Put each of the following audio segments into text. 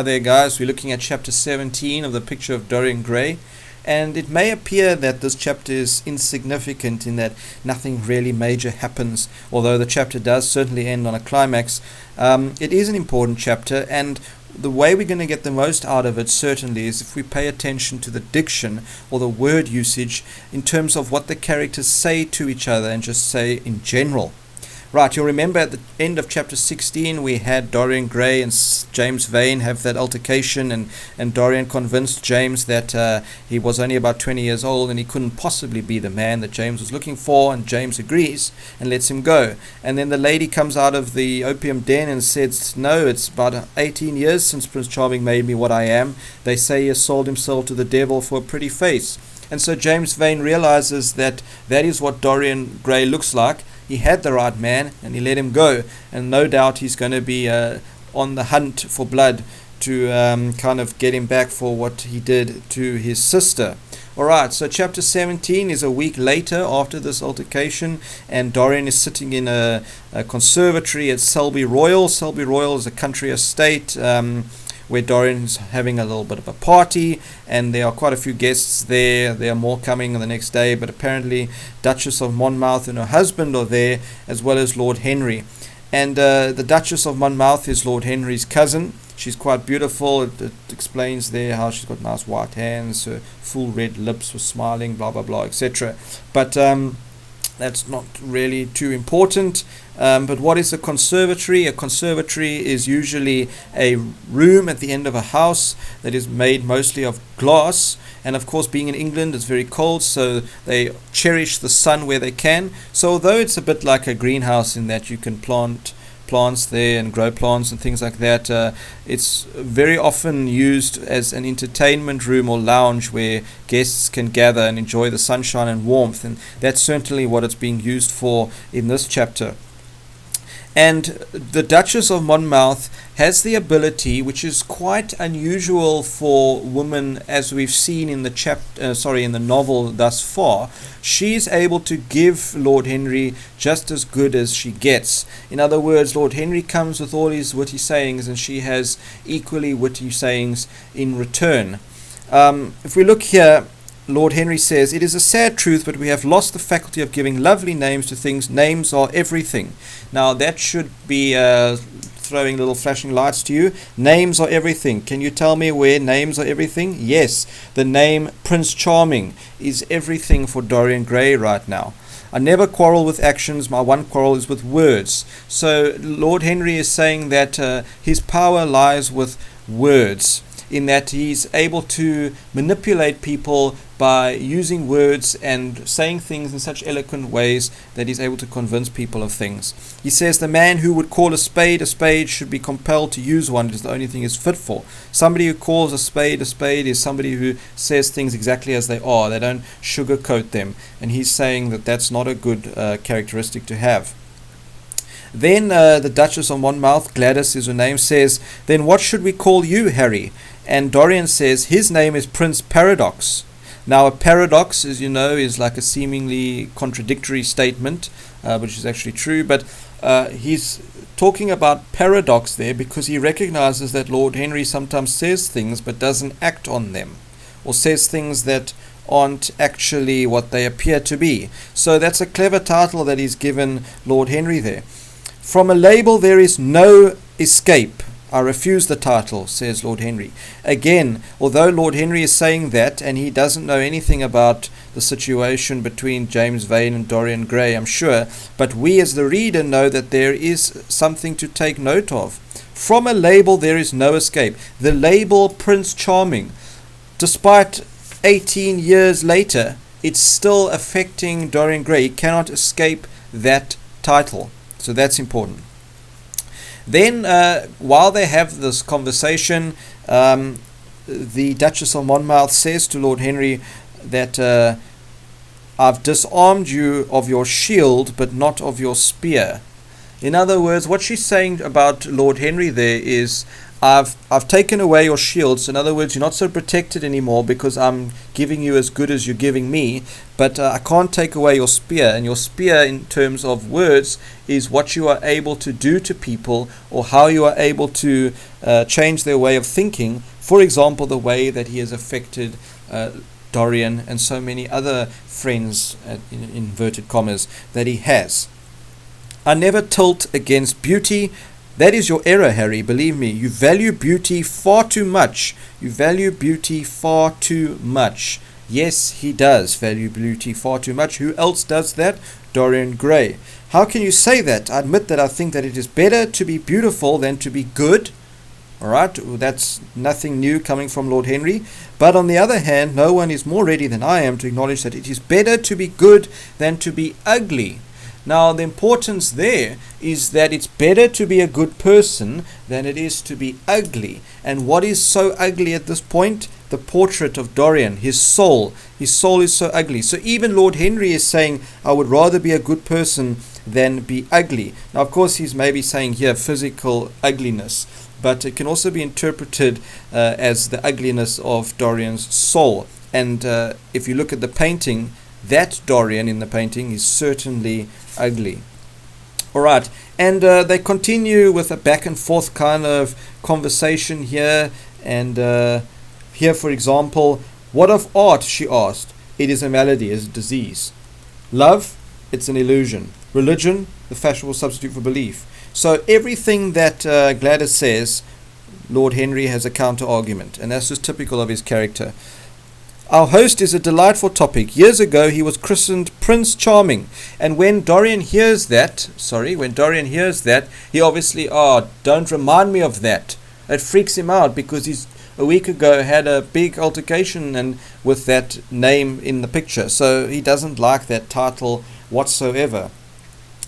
Hi there guys, we're looking at chapter 17 of the Picture of Dorian Gray, and it may appear that this chapter is insignificant in that nothing really major happens, although the chapter does certainly end on a climax. It is an important chapter, and the way we're going to get the most out of it certainly is if we pay attention to the diction or the word usage in terms of what the characters say to each other and just say in general. Right, you'll remember at the end of chapter 16 we had Dorian Gray and James Vane have that altercation, and Dorian convinced James that he was only about 20 years old and he couldn't possibly be the man that James was looking for, and James agrees and lets him go. And then the lady comes out of the opium den and says, no, it's about 18 years since Prince Charming made me what I am. They say he has sold himself to the devil for a pretty face. And so James Vane realizes that that is what Dorian Gray looks like. He had the right man and he let him go, and no doubt he's going to be on the hunt for blood to kind of get him back for what he did to his sister. Alright, so chapter 17 is a week later after this altercation, and Dorian is sitting in a conservatory at Selby Royal. Selby Royal is a country estate where Dorian's having a little bit of a party, and there are quite a few guests there. There are more coming the next day, but apparently Duchess of Monmouth and her husband are there, as well as Lord Henry. And the Duchess of Monmouth is Lord Henry's cousin. She's quite beautiful. It explains there how she's got nice white hands, her full red lips were smiling, blah blah blah, etc. But that's not really too important. But what is a conservatory? A conservatory is usually a room at the end of a house that is made mostly of glass. And of course, being in England, it's very cold, so they cherish the sun where they can. So although it's a bit like a greenhouse in that you can plant plants there and grow plants and things like that, it's very often used as an entertainment room or lounge where guests can gather and enjoy the sunshine and warmth, and that's certainly what it's being used for in this chapter. And the Duchess of Monmouth has the ability, which is quite unusual for women, as we've seen in the in the novel thus far. She's able to give Lord Henry just as good as she gets. In other words, Lord Henry comes with all his witty sayings, and she has equally witty sayings in return. If we look here, Lord Henry says, "It is a sad truth, but we have lost the faculty of giving lovely names to things. Names are everything." Now that should be throwing little flashing lights to you. Names are everything. Can you tell me where names are everything? Yes, the name Prince Charming is everything for Dorian Gray right now. I never quarrel with actions, my one quarrel is with words. So Lord Henry is saying that his power lies with words, in that he's able to manipulate people by using words and saying things in such eloquent ways that he's able to convince people of things. He says the man who would call a spade should be compelled to use one. It is the only thing it's fit for. Somebody who calls a spade is somebody who says things exactly as they are. They don't sugarcoat them. And he's saying that that's not a good characteristic to have. Then the Duchess of Monmouth, Gladys is her name, says, "Then what should we call you, Harry?" And Dorian says his name is Prince Paradox. Now a paradox, as you know, is like a seemingly contradictory statement, which is actually true, but he's talking about paradox there because he recognizes that Lord Henry sometimes says things but doesn't act on them, or says things that aren't actually what they appear to be. So that's a clever title that he's given Lord Henry there. "From a label there is no escape. I refuse the title," says Lord Henry. Again, although Lord Henry is saying that, and he doesn't know anything about the situation between James Vane and Dorian Gray, I'm sure, but we as the reader know that there is something to take note of. From a label there is no escape. The label Prince Charming, despite 18 years later, it's still affecting Dorian Gray. He cannot escape that title. So that's important. Then, while they have this conversation, the Duchess of Monmouth says to Lord Henry that I've disarmed you of your shield, but not of your spear. In other words, what she's saying about Lord Henry there is, I've taken away your shields. In other words, you're not so protected anymore because I'm giving you as good as you're giving me. But I can't take away your spear. And your spear, in terms of words, is what you are able to do to people, or how you are able to change their way of thinking. For example, the way that he has affected Dorian and so many other friends, in inverted commas, that he has. I never tilt against beauty. That is your error, Harry. Believe me, you value beauty far too much. You value beauty far too much. Yes, he does value beauty far too much. Who else does that? Dorian Gray. How can you say that? I admit that I think that it is better to be beautiful than to be good. Alright, that's nothing new coming from Lord Henry. But on the other hand, no one is more ready than I am to acknowledge that it is better to be good than to be ugly. Now, the importance there is that it's better to be a good person than it is to be ugly. And what is so ugly at this point? The portrait of Dorian, his soul. His soul is so ugly. So even Lord Henry is saying, I would rather be a good person than be ugly. Now, of course, he's maybe saying here physical ugliness, but it can also be interpreted as the ugliness of Dorian's soul. And if you look at the painting, that Dorian in the painting is certainly ugly. Alright, and they continue with a back and forth kind of conversation here. And here, for example, what of art, she asked. It is a malady, is a disease. Love, it's an illusion. Religion, the fashionable substitute for belief. So everything that Gladys says, Lord Henry has a counter-argument, and that's just typical of his character. Our host is a delightful topic. Years ago, he was christened Prince Charming, and when Dorian hears that, he obviously, don't remind me of that. It freaks him out because he's a week ago had a big altercation and with that name in the picture, so he doesn't like that title whatsoever.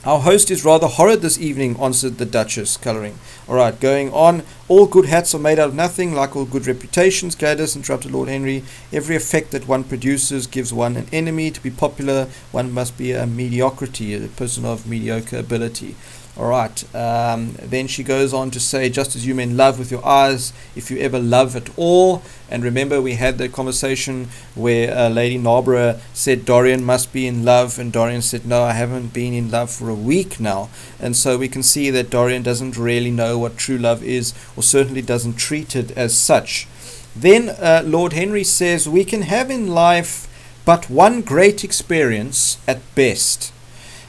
Our host is rather horrid this evening, answered the Duchess, colouring. Alright, going on. All good hats are made out of nothing, like all good reputations, Gladys, interrupted Lord Henry. Every effect that one produces gives one an enemy. To be popular, one must be a mediocrity, a person of mediocre ability. Alright, then she goes on to say, just as you men love with your eyes, if you ever love at all. And remember, we had the conversation where Lady Narborough said Dorian must be in love, and Dorian said, no, I haven't been in love for a week now. And so we can see that Dorian doesn't really know what true love is, or certainly doesn't treat it as such. Then Lord Henry says, we can have in life but one great experience at best.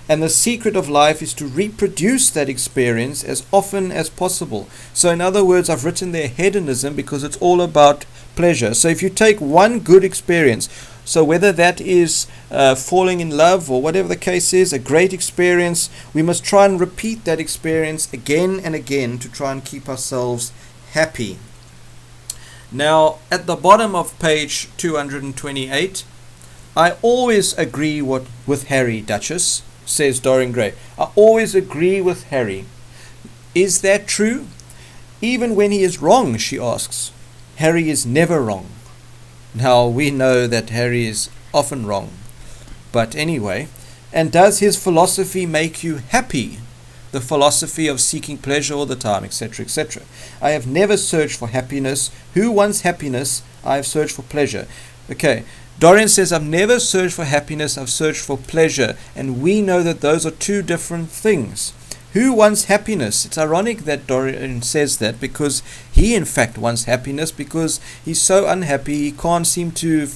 And the secret of life is to reproduce that experience as often as possible. So in other words, I've written there hedonism because it's all about pleasure. So if you take one good experience, so whether that is falling in love or whatever the case is, a great experience, we must try and repeat that experience again and again to try and keep ourselves happy. Now, at the bottom of page 228, I always agree with Harry, Duchess, says Dorian Gray. I always agree with Harry. Is that true? Even when he is wrong, she asks. Harry is never wrong. Now, we know that Harry is often wrong. But anyway, and does his philosophy make you happy? The philosophy of seeking pleasure all the time, etc., etc. I have never searched for happiness. Who wants happiness? I have searched for pleasure. Okay, Dorian says, I've never searched for happiness, I've searched for pleasure. And we know that those are two different things. Who wants happiness? It's ironic that Dorian says that, because he in fact wants happiness, because he's so unhappy, he can't seem to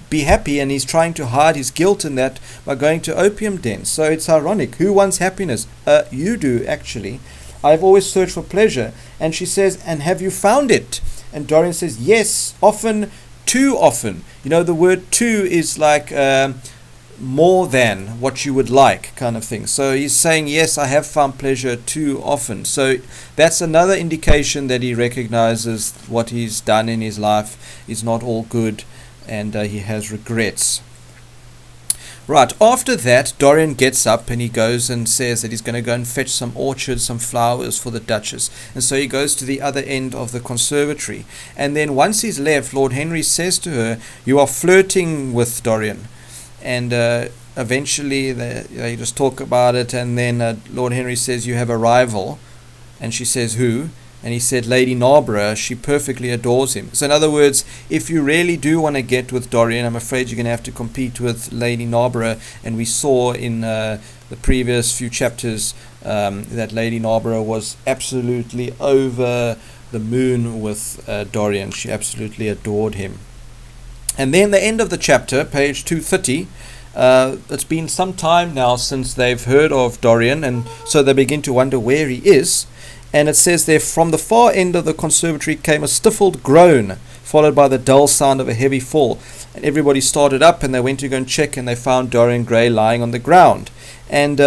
be happy, and he's trying to hide his guilt in that by going to opium dens. So it's ironic. Who wants happiness? You do, actually. I've always searched for pleasure. And she says, and have you found it? And Dorian says, yes, often, too often. You know, the word too is like more than what you would like kind of thing. So he's saying, yes, I have found pleasure too often. So that's another indication that he recognizes what he's done in his life is not all good, and he has regrets. Right, after that, Dorian gets up and he goes and says that he's going to go and fetch some orchids, some flowers for the Duchess. And so he goes to the other end of the conservatory. And then once he's left, Lord Henry says to her, you are flirting with Dorian. And eventually they just talk about it. And then Lord Henry says, you have a rival. And she says, who? And he said, Lady Narborough, she perfectly adores him. So in other words, if you really do want to get with Dorian, I'm afraid you're going to have to compete with Lady Narborough. And we saw in the previous few chapters that Lady Narborough was absolutely over the moon with Dorian. She absolutely adored him. And then the end of the chapter, page 230, it's been some time now since they've heard of Dorian, and so they begin to wonder where he is. And it says there, from the far end of the conservatory came a stifled groan, followed by the dull sound of a heavy fall. And everybody started up, and they went to go and check, and they found Dorian Gray lying on the ground. And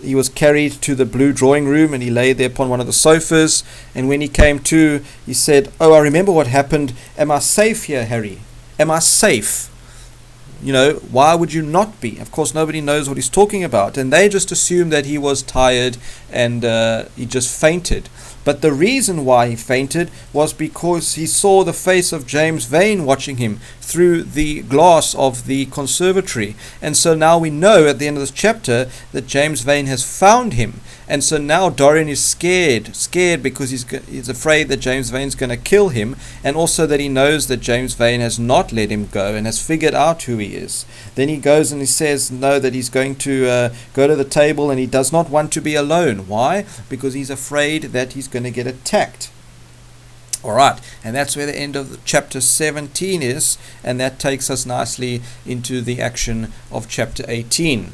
he was carried to the blue drawing room, and he lay there upon one of the sofas. And when he came to, he said, "Oh, I remember what happened. Am I safe here, Harry? Am I safe?" You know, why would you not be? Of course, nobody knows what he's talking about. And they just assume that he was tired and he just fainted. But the reason why he fainted was because he saw the face of James Vane watching him through the glass of the conservatory. And so now we know at the end of this chapter that James Vane has found him. And so now Dorian is scared because he's afraid that James Vane's going to kill him, and also that he knows that James Vane has not let him go and has figured out who he is. Then he goes and he says no, that he's going to go to the table, and he does not want to be alone. Why? Because he's afraid that he's going to get attacked. Alright, and that's where the end of chapter 17 is, and that takes us nicely into the action of chapter 18.